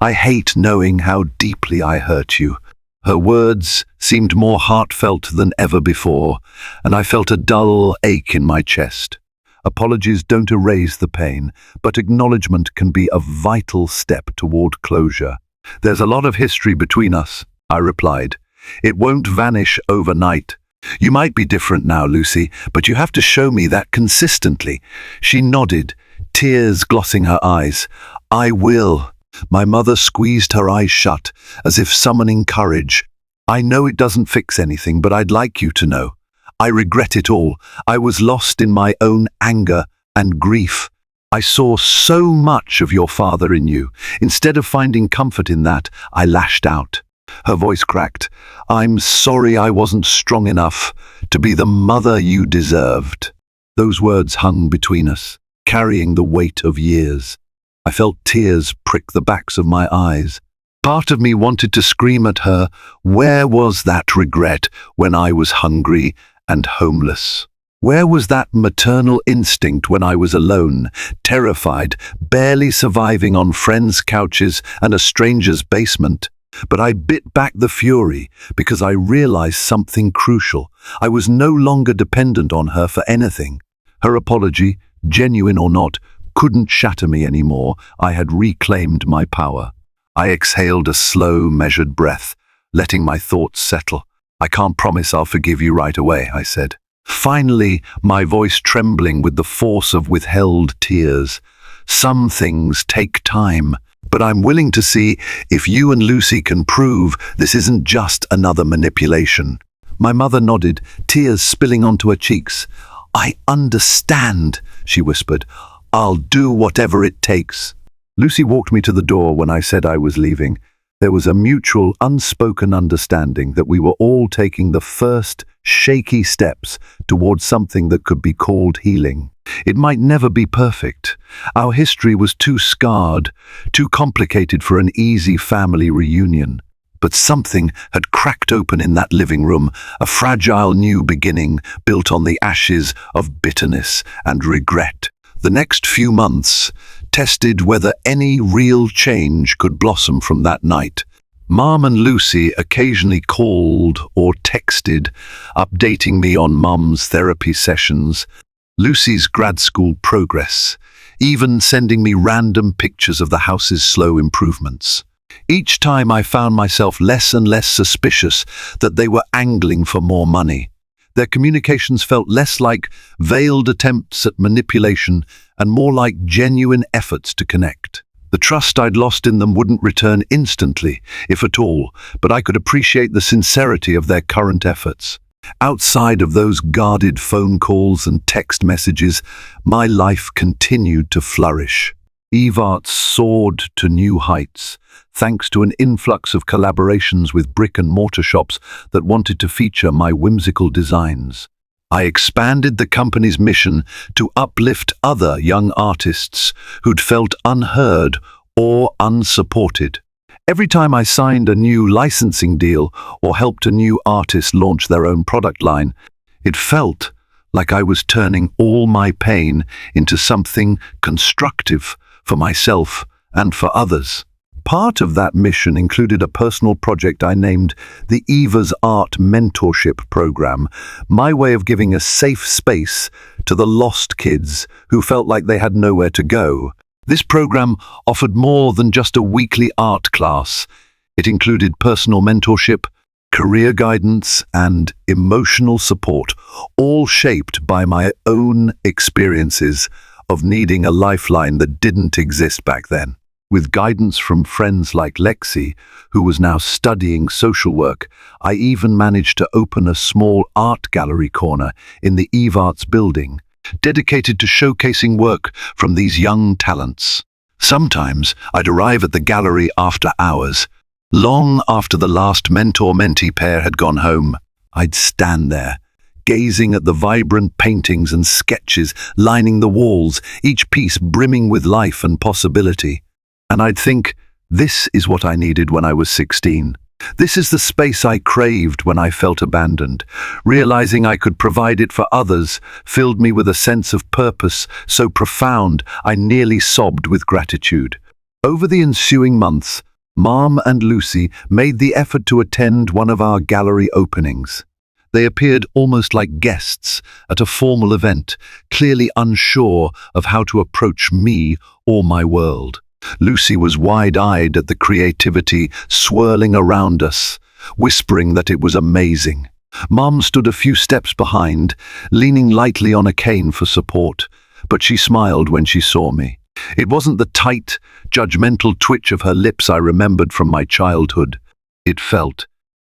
[SPEAKER 1] hate knowing how deeply I hurt you." Her words seemed more heartfelt than ever before, and I felt a dull ache in my chest. Apologies don't erase the pain, but acknowledgement can be a vital step toward closure. "There's a lot of history between us," I replied. "It won't vanish overnight. You might be different now, Lucy, but you have to show me that consistently." She nodded, tears glossing her eyes. "I will." My mother squeezed her eyes shut, as if summoning courage. "I know it doesn't fix anything, but I'd like you to know. I regret it all. I was lost in my own anger and grief. I saw so much of your father in you. Instead of finding comfort in that, I lashed out." Her voice cracked. "I'm sorry I wasn't strong enough to be the mother you deserved." Those words hung between us, carrying the weight of years. I felt tears prick the backs of my eyes. Part of me wanted to scream at her, where was that regret when I was hungry and homeless? Where was that maternal instinct when I was alone, terrified, barely surviving on friends' couches and a stranger's basement? But I bit back the fury because I realized something crucial. I was no longer dependent on her for anything. Her apology, genuine or not, couldn't shatter me anymore. I had reclaimed my power. I exhaled a slow, measured breath, letting my thoughts settle. "I can't promise I'll forgive you right away," I said. Finally, my voice trembling with the force of withheld tears. "Some things take time, but I'm willing to see if you and Lucy can prove this isn't just another manipulation." My mother nodded, tears spilling onto her cheeks. "I understand," she whispered. "I'll do whatever it takes." Lucy walked me to the door when I said I was leaving. There was a mutual, unspoken understanding that we were all taking the first shaky steps towards something that could be called healing. It might never be perfect. Our history was too scarred, too complicated for an easy family reunion. But something had cracked open in that living room, a fragile new beginning built on the ashes of bitterness and regret. The next few months tested whether any real change could blossom from that night. Mom and Lucy occasionally called or texted, updating me on Mum's therapy sessions, Lucy's grad school progress, even sending me random pictures of the house's slow improvements. Each time I found myself less and less suspicious that they were angling for more money. Their communications felt less like veiled attempts at manipulation and more like genuine efforts to connect. The trust I'd lost in them wouldn't return instantly, if at all, but I could appreciate the sincerity of their current efforts. Outside of those guarded phone calls and text messages, my life continued to flourish. EVARTS soared to new heights, thanks to an influx of collaborations with brick-and-mortar shops that wanted to feature my whimsical designs. I expanded the company's mission to uplift other young artists who'd felt unheard or unsupported. Every time I signed a new licensing deal or helped a new artist launch their own product line, it felt like I was turning all my pain into something constructive for myself and for others. Part of that mission included a personal project I named the Eva's Art Mentorship Program, my way of giving a safe space to the lost kids who felt like they had nowhere to go. This program offered more than just a weekly art class. It included personal mentorship, career guidance, and emotional support, all shaped by my own experiences of needing a lifeline that didn't exist back then. With guidance from friends like Lexi, who was now studying social work, I even managed to open a small art gallery corner in the EVARTS building, dedicated to showcasing work from these young talents. Sometimes I'd arrive at the gallery after hours, long after the last mentor-mentee pair had gone home. I'd stand there, gazing at the vibrant paintings and sketches lining the walls, each piece brimming with life and possibility. And I'd think, this is what I needed when I was 16. This is the space I craved when I felt abandoned. Realizing I could provide it for others filled me with a sense of purpose so profound I nearly sobbed with gratitude. Over the ensuing months, Mom and Lucy made the effort to attend one of our gallery openings. They appeared almost like guests at a formal event, clearly unsure of how to approach me or my world. Lucy was wide-eyed at the creativity swirling around us, whispering that it was amazing. Mom stood a few steps behind, leaning lightly on a cane for support, but she smiled when she saw me. It wasn't the tight, judgmental twitch of her lips I remembered from my childhood. It felt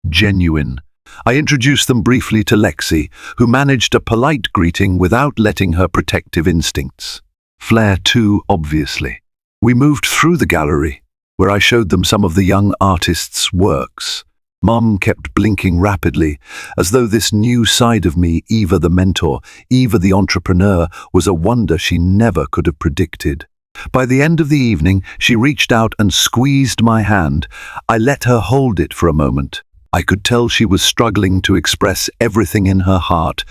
[SPEAKER 1] genuine. I introduced them briefly to Lexi, who managed a polite greeting without letting her protective instincts flare too obviously. We moved through the gallery, where I showed them some of the young artist's works. Mom kept blinking rapidly, as though this new side of me, Eva the mentor, Eva the entrepreneur, was a wonder she never could have predicted. By the end of the evening, she reached out and squeezed my hand. I let her hold it for a moment. I could tell she was struggling to express everything in her heart,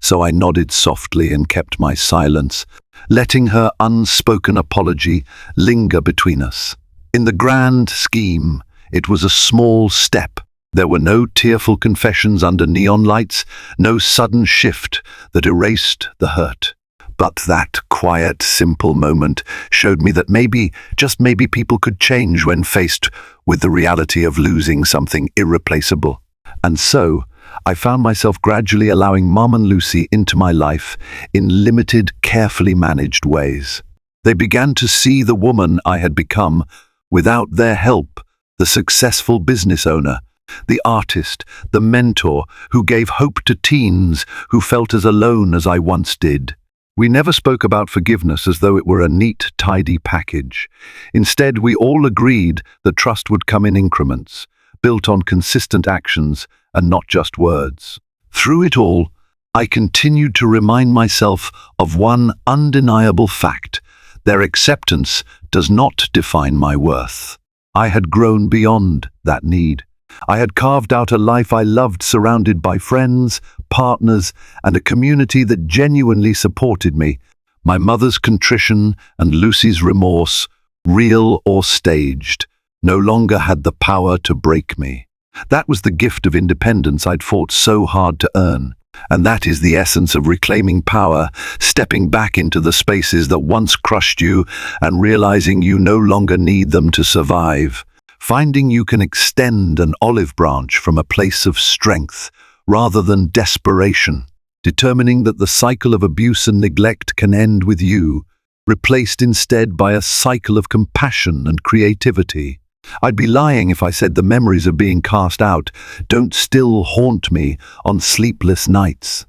[SPEAKER 1] so I nodded softly and kept my silence, letting her unspoken apology linger between us. In the grand scheme, it was a small step. There were no tearful confessions under neon lights, no sudden shift that erased the hurt. But that quiet, simple moment showed me that maybe, just maybe, people could change when faced with the reality of losing something irreplaceable. And so, I found myself gradually allowing Mom and Lucy into my life in limited, carefully managed ways. They began to see the woman I had become without their help, the successful business owner, The artist, the mentor, who gave hope to teens who felt as alone as I once did. We never spoke about forgiveness as though it were a neat, tidy package. Instead, we all agreed that trust would come in increments, built on consistent actions and not just words. Through it all, I continued to remind myself of one undeniable fact: their acceptance does not define my worth. I had grown beyond that need. I had carved out a life I loved, surrounded by friends, partners, and a community that genuinely supported me. My mother's contrition and Lucy's remorse, real or staged, no longer had the power to break me. That was the gift of independence I'd fought so hard to earn. And that is the essence of reclaiming power, stepping back into the spaces that once crushed you and realizing you no longer need them to survive. Finding you can extend an olive branch from a place of strength rather than desperation. Determining that the cycle of abuse and neglect can end with you, replaced instead by a cycle of compassion and creativity. I'd be lying if I said the memories of being cast out don't still haunt me on sleepless nights.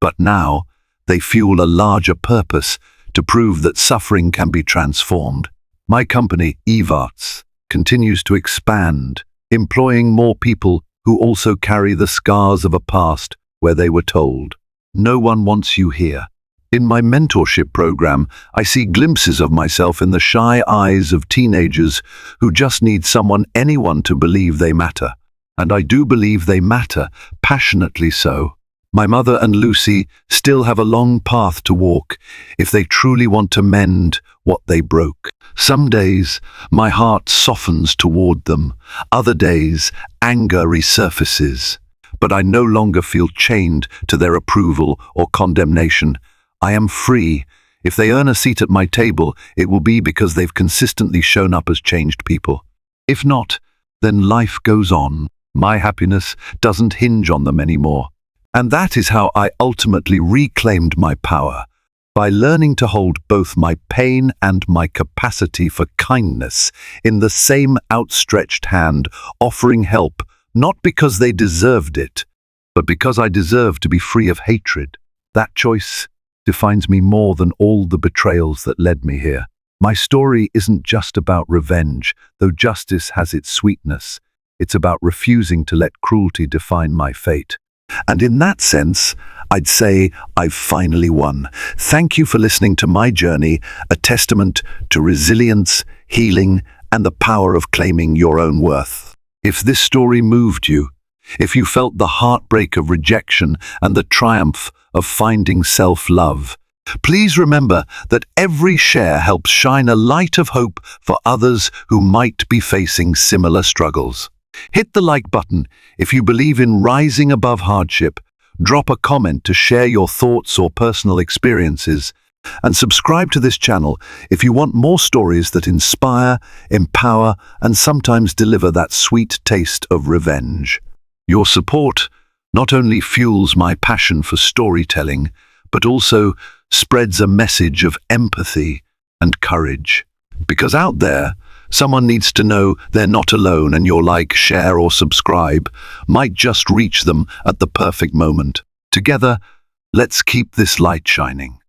[SPEAKER 1] But now, they fuel a larger purpose to prove that suffering can be transformed. My company, AITA, continues to expand, employing more people who also carry the scars of a past where they were told, "No one wants you here." In my mentorship program, I see glimpses of myself in the shy eyes of teenagers who just need anyone to believe they matter. And I do believe they matter, passionately so. My mother and Lucy still have a long path to walk if they truly want to mend what they broke. Some days, my heart softens toward them. Other days, anger resurfaces. But I no longer feel chained to their approval or condemnation. I am free. If they earn a seat at my table, it will be because they've consistently shown up as changed people. If not, then life goes on. My happiness doesn't hinge on them anymore. And that is how I ultimately reclaimed my power, by learning to hold both my pain and my capacity for kindness in the same outstretched hand, offering help, not because they deserved it, but because I deserved to be free of hatred. That choice defines me more than all the betrayals that led me here. My story isn't just about revenge, though justice has its sweetness. It's about refusing to let cruelty define my fate. And in that sense, I'd say I've finally won. Thank you for listening to my journey, a testament to resilience, healing, and the power of claiming your own worth. If this story moved you, if you felt the heartbreak of rejection and the triumph of finding self-love, please remember that every share helps shine a light of hope for others who might be facing similar struggles. Hit the like button if you believe in rising above hardship, drop a comment to share your thoughts or personal experiences, and subscribe to this channel if you want more stories that inspire, empower, and sometimes deliver that sweet taste of revenge. Your support not only fuels my passion for storytelling, but also spreads a message of empathy and courage. Because out there, someone needs to know they're not alone, and your like, share, or subscribe might just reach them at the perfect moment. Together, let's keep this light shining.